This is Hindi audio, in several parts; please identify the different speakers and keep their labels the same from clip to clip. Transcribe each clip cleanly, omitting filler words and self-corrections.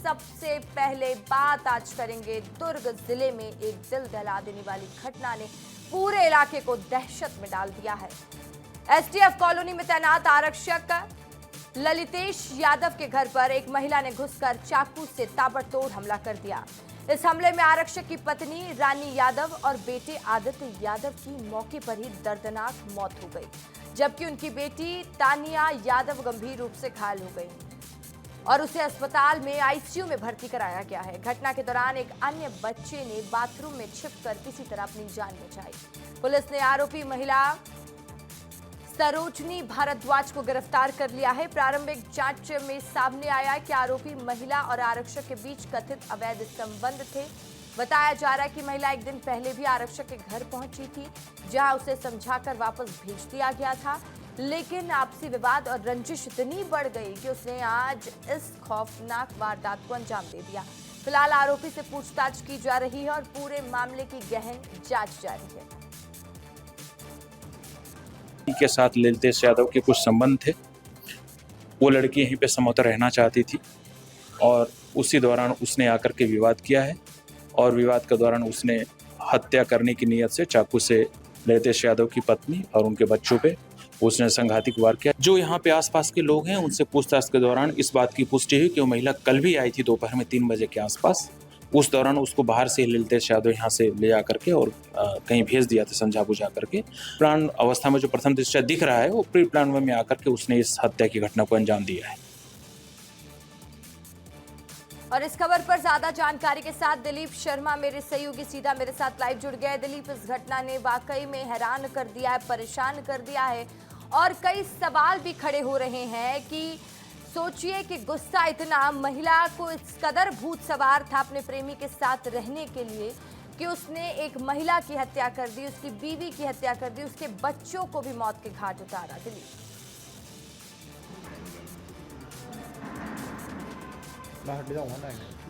Speaker 1: सबसे पहले बात आज करेंगे दुर्ग जिले में एक दिल दहला देने वाली घटना ने पूरे इलाके को दहशत में डाल दिया है। एसटीएफ कॉलोनी में तैनात आरक्षक ललितेश यादव के घर पर एक महिला ने घुसकर चाकू से ताबड़तोड़ हमला कर दिया। इस हमले में आरक्षक की पत्नी रानी यादव और बेटे आदित्य यादव की मौके पर ही दर्दनाक मौत हो गई, जबकि उनकी बेटी तानिया यादव गंभीर रूप से घायल हो गई और उसे अस्पताल में आईसीयू में भर्ती कराया गया है। घटना के दौरान एक अन्य बच्चे ने बाथरूम में छिपकर किसी तरह अपनी जान बचाई। पुलिस ने आरोपी महिला सरोजनी भारद्वाज को गिरफ्तार कर लिया है। प्रारंभिक जांच में सामने आया कि आरोपी महिला और आरक्षक के बीच कथित अवैध संबंध थे। बताया जा रहा है कि महिला एक दिन पहले भी आरक्षक के घर पहुंची थी, जहां उसे समझाकर वापस भेज दिया गया था, लेकिन आपसी विवाद और रंजिश इतनी बढ़ गई कि उसने आज इस खौफनाक वारदात को अंजाम दे दिया। फिलहाल आरोपी से पूछताछ की जा रही है और पूरे मामले की गहन जांच जारी है।
Speaker 2: के साथ ललितेश यादव के कुछ संबंध थे। वो लड़की यहीं पे समझौता रहना चाहती थी और उसी दौरान उसने आकर के विवाद किया है और विवाद के दौरान उसने हत्या करने की नीयत से चाकू से ललितेश यादव की पत्नी और उनके बच्चों पे उसने संघातिक वार किया। जो यहाँ पे आसपास के लोग हैं उनसे पूछताछ के दौरान इस बात की पुष्टि हुई कि वो महिला कल भी आई थी दोपहर में 3 बजे के आसपास। उस दौरान उसको बाहर से ललितेश यादव यहाँ से ले जा करके और कहीं भेज दिया था समझा बुझा करके। प्लान अवस्था में जो प्रथम दृष्टया दिख रहा है वो प्री प्लान में आकर के उसने इस हत्या की घटना को अंजाम दिया है।
Speaker 1: और इस खबर पर ज्यादा जानकारी के साथ दिलीप शर्मा मेरे सहयोगी सीधा मेरे साथ लाइव जुड़ गए। दिलीप, इस घटना ने वाकई में हैरान कर दिया है, परेशान कर दिया है और कई सवाल भी खड़े हो रहे हैं कि सोचिए कि गुस्सा इतना महिला को इस कदर भूत सवार था अपने प्रेमी के साथ रहने के लिए कि उसने एक महिला की हत्या कर दी, उसकी बीवी की हत्या कर दी, उसके बच्चों को भी मौत के घाट उतारा। दिलीप,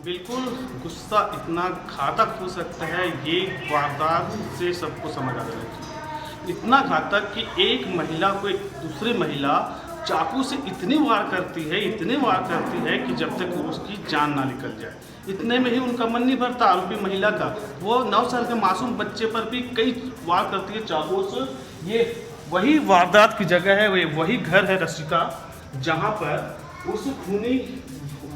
Speaker 3: बिल्कुल, गुस्सा इतना घातक हो सकता है, ये वारदात से सबको समझ आ रहा है। इतना घातक कि एक महिला को एक दूसरी महिला चाकू से इतनी वार करती है कि जब तक उसकी जान ना निकल जाए। इतने में ही उनका मन नहीं भरता आरोपी महिला का, वो 9 साल के मासूम बच्चे पर भी कई वार करती है चाकू से। ये वही वारदात की जगह है, वही घर है रसिका, जहाँ पर उस खूनी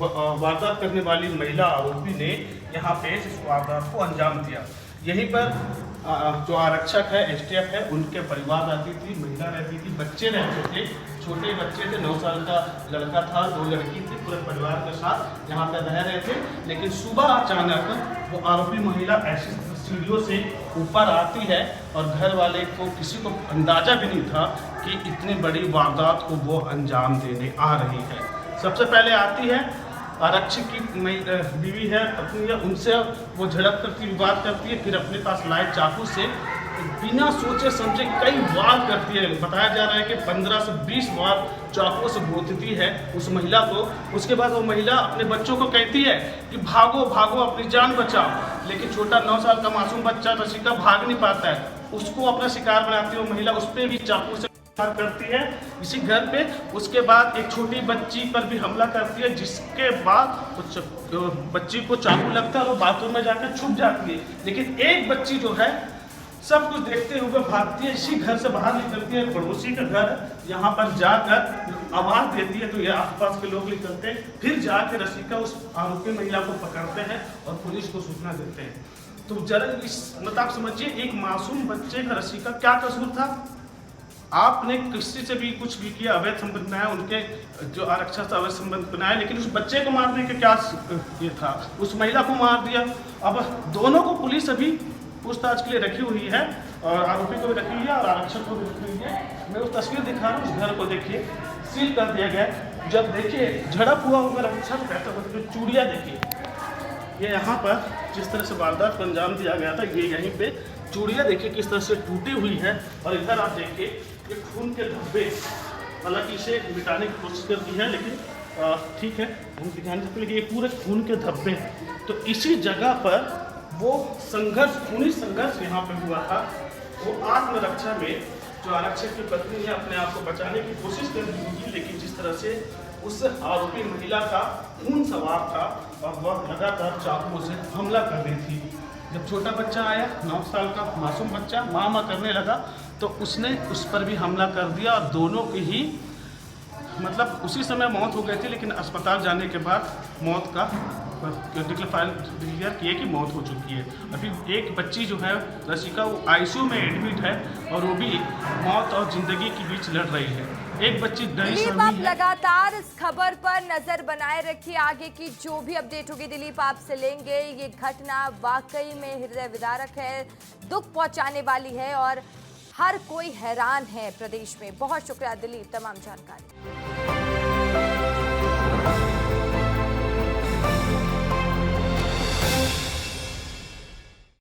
Speaker 3: वारदात करने वाली महिला आरोपी ने यहाँ पे इस वारदात को अंजाम दिया। यहीं पर जो आरक्षक है, एसटीएफ है, उनके परिवार रहती थी, महिला रहती थी, बच्चे रहते थे, छोटे बच्चे थे, 9 साल का लड़का था, 2 लड़की थी, पूरे परिवार के साथ यहाँ पर रह रहे थे। लेकिन सुबह अचानक वो आरोपी महिला ऐसी सीढ़ियों से ऊपर आती है और घर वाले को किसी को अंदाजा भी नहीं था कि इतनी बड़ी वारदात को वो अंजाम देने आ रही है। सबसे पहले आती है आरक्षक की बीवी है, पत्नी है, उनसे वो झड़प करती, विवाद करती है, फिर अपने पास लाए चाकू से बिना सोचे समझे कई वार करती है। बताया जा रहा है कि 15 से 20 बार चाकू से गोदती है उस महिला को। उसके बाद वो महिला अपने बच्चों को कहती है कि भागो भागो, अपनी जान बचाओ, लेकिन छोटा 9 साल का मासूम बच्चा रसिका भाग नहीं पाता है, उसको अपना शिकार बनाती है वो महिला, उस पर भी चाकू से करती है इसी घर पे। उसके बाद एक छोटी बच्ची पर भी हमला करती है, जिसके बाद बच्ची को चाकू लगता है और वो बाथरूम में जाकर छुप जाती है। लेकिन एक बच्ची जो है सब कुछ देखते हुए भागती है, इसी घर से बाहर निकलती है, पड़ोसी का घर यहाँ पर जाकर आवाज देती है, तो ये आसपास के लोग निकलते हैं, फिर जाकर रसिका उस आरोपी महिला को पकड़ते हैं और पुलिस को सूचना देते हैं। तो जरा इस मतलब आप समझिए, एक मासूम बच्चे का रसिका क्या कसूर था? आपने किसी से भी कुछ भी किया, अवैध संबंध बनाया, उनके जो आरक्षक से अवैध संबंध बनाया, लेकिन उस बच्चे को मारने का क्या ये था? उस महिला को मार दिया। अब दोनों को पुलिस अभी पूछताछ के लिए रखी हुई है और आरोपी को भी रखी हुई है और आरक्षक को भी रखी हुई है। मैं वो तस्वीर दिखा रहा हूँ, उस घर को देखिए, सील कर दिया गया। जब देखिए झड़प हुआ होगा रक्षक कहता है, तो चूड़ियाँ देखिए, ये यहाँ पर जिस तरह से वारदात को अंजाम दिया गया था, ये यहीं पे चूड़ियाँ देखिए किस तरह से टूटी हुई है। और इधर आप देखिए ये खून के धब्बे, हालांकि इसे मिटाने की कोशिश कर दी है, लेकिन ठीक है, हम दिखाने सकते, लेकिन ये पूरे खून के धब्बे हैं। तो इसी जगह पर वो संघर्ष, खूनी संघर्ष यहाँ पे हुआ था। वो आत्मरक्षा में जो आरक्षक की पत्नी ने अपने आप को बचाने की कोशिश कर दी होगी, लेकिन जिस तरह से उस आरोपी महिला का खून सवार था, और वह लगातार चाकुओं से हमला कर रही थी। जब छोटा बच्चा आया 9 साल का मासूम बच्चा माँ करने लगा तो उसने उस पर भी हमला कर दिया और दोनों की ही मतलब उसी समय मौत हो गई थी, लेकिन अस्पताल जाने के बाद मौत का डिक्लेयर किए कि मौत हो चुकी है। अभी एक बच्ची जो है रसिका वो आईसीयू में एडमिट है और वो भी मौत और जिंदगी के बीच लड़ रही है। एक बच्ची डरी
Speaker 1: दिलीप, आप
Speaker 3: है।
Speaker 1: लगातार इस खबर पर नजर बनाए रखिए। आगे की जो भी अपडेट होगी दिलीप आपसे लेंगे। ये घटना वाकई में हृदय विदारक है, दुख पहुंचाने वाली है और हर कोई हैरान है प्रदेश में। बहुत शुक्रिया दिलीप तमाम जानकारी।